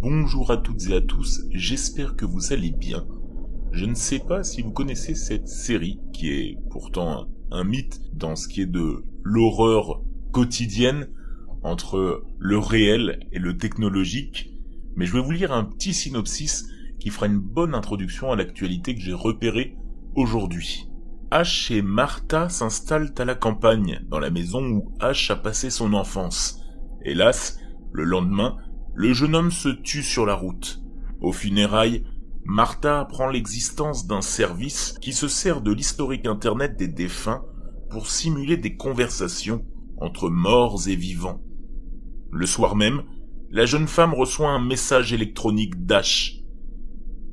Bonjour à toutes et à tous, j'espère que vous allez bien. Je ne sais pas si vous connaissez cette série, qui est pourtant un mythe dans ce qui est de l'horreur quotidienne, entre le réel et le technologique, mais je vais vous lire un petit synopsis qui fera une bonne introduction à l'actualité que j'ai repérée aujourd'hui. Ash et Martha s'installent à la campagne, dans la maison où Ash a passé son enfance. Hélas, le lendemain, le jeune homme se tue sur la route. Aux funérailles, Martha apprend l'existence d'un service qui se sert de l'historique internet des défunts pour simuler des conversations entre morts et vivants. Le soir même, la jeune femme reçoit un message électronique d'Ash.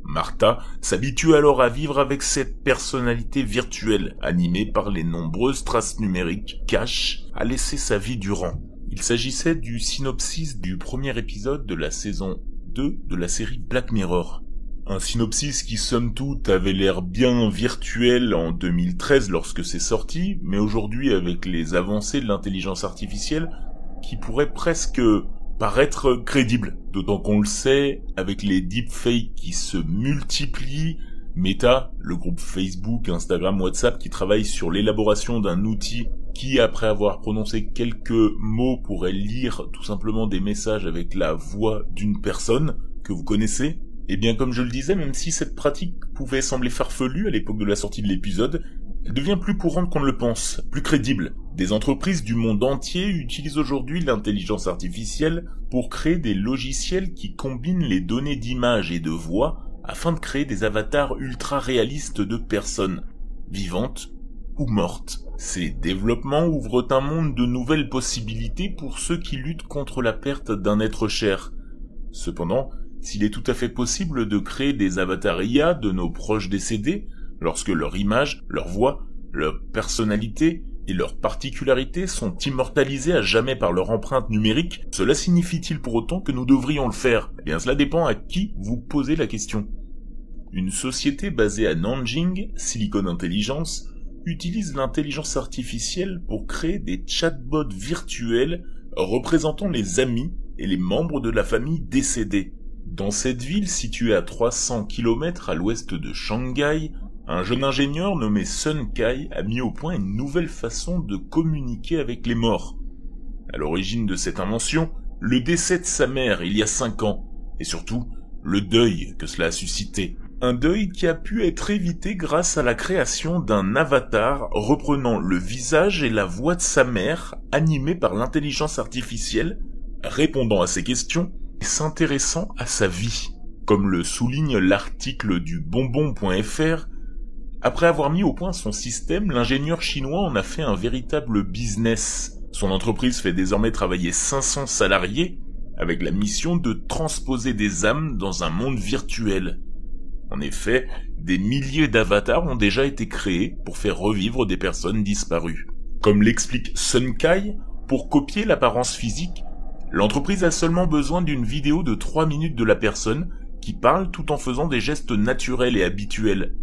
Martha s'habitue alors à vivre avec cette personnalité virtuelle, animée par les nombreuses traces numériques qu'Ash a laissé sa vie durant. Il s'agissait du synopsis du premier épisode de la saison 2 de la série Black Mirror. Un synopsis qui somme toute avait l'air bien virtuel en 2013 lorsque c'est sorti, mais aujourd'hui avec les avancées de l'intelligence artificielle, qui pourrait presque paraître crédible. D'autant qu'on le sait, avec les deepfakes qui se multiplient, Meta, le groupe Facebook, Instagram, WhatsApp qui travaille sur l'élaboration d'un outil qui, après avoir prononcé quelques mots, pourrait lire tout simplement des messages avec la voix d'une personne que vous connaissez. Et bien comme je le disais, même si cette pratique pouvait sembler farfelue à l'époque de la sortie de l'épisode, elle devient plus courante qu'on ne le pense, plus crédible. Des entreprises du monde entier utilisent aujourd'hui l'intelligence artificielle pour créer des logiciels qui combinent les données d'image et de voix afin de créer des avatars ultra réalistes de personnes, vivantes ou mortes. Ces développements ouvrent un monde de nouvelles possibilités pour ceux qui luttent contre la perte d'un être cher. Cependant, s'il est tout à fait possible de créer des avatars IA de nos proches décédés, lorsque leur image, leur voix, leur personnalité et leurs particularités sont immortalisées à jamais par leur empreinte numérique, cela signifie-t-il pour autant que nous devrions le faire ? Eh bien, cela dépend à qui vous posez la question. Une société basée à Nanjing, Silicon Intelligence, utilise l'intelligence artificielle pour créer des chatbots virtuels représentant les amis et les membres de la famille décédés. Dans cette ville située à 300 km à l'ouest de Shanghai, un jeune ingénieur nommé Sun Kai a mis au point une nouvelle façon de communiquer avec les morts. À l'origine de cette invention, le décès de sa mère il y a 5 ans, et surtout, le deuil que cela a suscité. Un deuil qui a pu être évité grâce à la création d'un avatar reprenant le visage et la voix de sa mère, animé par l'intelligence artificielle, répondant à ses questions et s'intéressant à sa vie. Comme le souligne l'article du bonbon.fr, après avoir mis au point son système, l'ingénieur chinois en a fait un véritable business. Son entreprise fait désormais travailler 500 salariés avec la mission de transposer des âmes dans un monde virtuel. En effet, des milliers d'avatars ont déjà été créés pour faire revivre des personnes disparues. Comme l'explique Sun Kai, pour copier l'apparence physique, l'entreprise a seulement besoin d'une vidéo de 3 minutes de la personne qui parle tout en faisant des gestes naturels et habituels.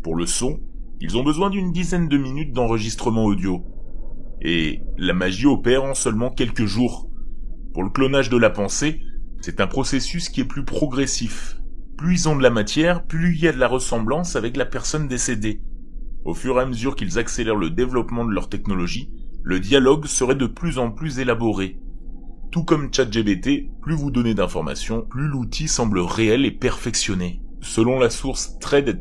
Pour le son, ils ont besoin d'une dizaine de minutes d'enregistrement audio. Et la magie opère en seulement quelques jours. Pour le clonage de la pensée, c'est un processus qui est plus progressif. Plus ils ont de la matière, plus il y a de la ressemblance avec la personne décédée. Au fur et à mesure qu'ils accélèrent le développement de leur technologie, le dialogue serait de plus en plus élaboré. Tout comme ChatGPT, plus vous donnez d'informations, plus l'outil semble réel et perfectionné. Selon la source thread.com,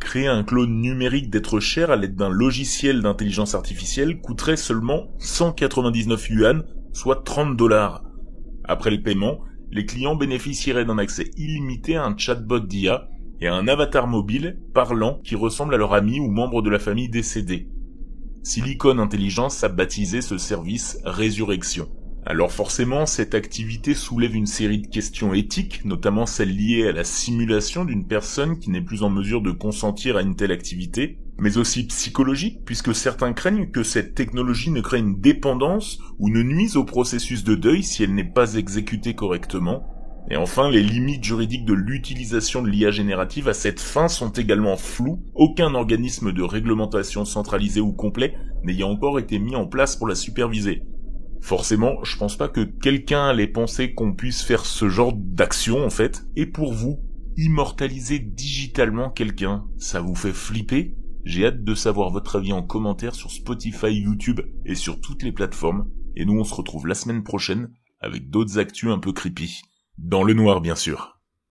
créer un clone numérique d'être cher à l'aide d'un logiciel d'intelligence artificielle coûterait seulement 199 yuan, soit $30. Après le paiement, les clients bénéficieraient d'un accès illimité à un chatbot d'IA et à un avatar mobile parlant qui ressemble à leur ami ou membre de la famille décédée. Silicon Intelligence a baptisé ce service Résurrection. Alors forcément, cette activité soulève une série de questions éthiques, notamment celles liées à la simulation d'une personne qui n'est plus en mesure de consentir à une telle activité, mais aussi psychologiques, puisque certains craignent que cette technologie ne crée une dépendance ou ne nuise au processus de deuil si elle n'est pas exécutée correctement. Et enfin, les limites juridiques de l'utilisation de l'IA générative à cette fin sont également floues, aucun organisme de réglementation centralisé ou complet n'ayant encore été mis en place pour la superviser. Forcément, je pense pas que quelqu'un allait penser qu'on puisse faire ce genre d'action en fait. Et pour vous, immortaliser digitalement quelqu'un, ça vous fait flipper ? J'ai hâte de savoir votre avis en commentaire sur Spotify, YouTube et sur toutes les plateformes. Et nous on se retrouve la semaine prochaine avec d'autres actus un peu creepy. Dans le noir bien sûr.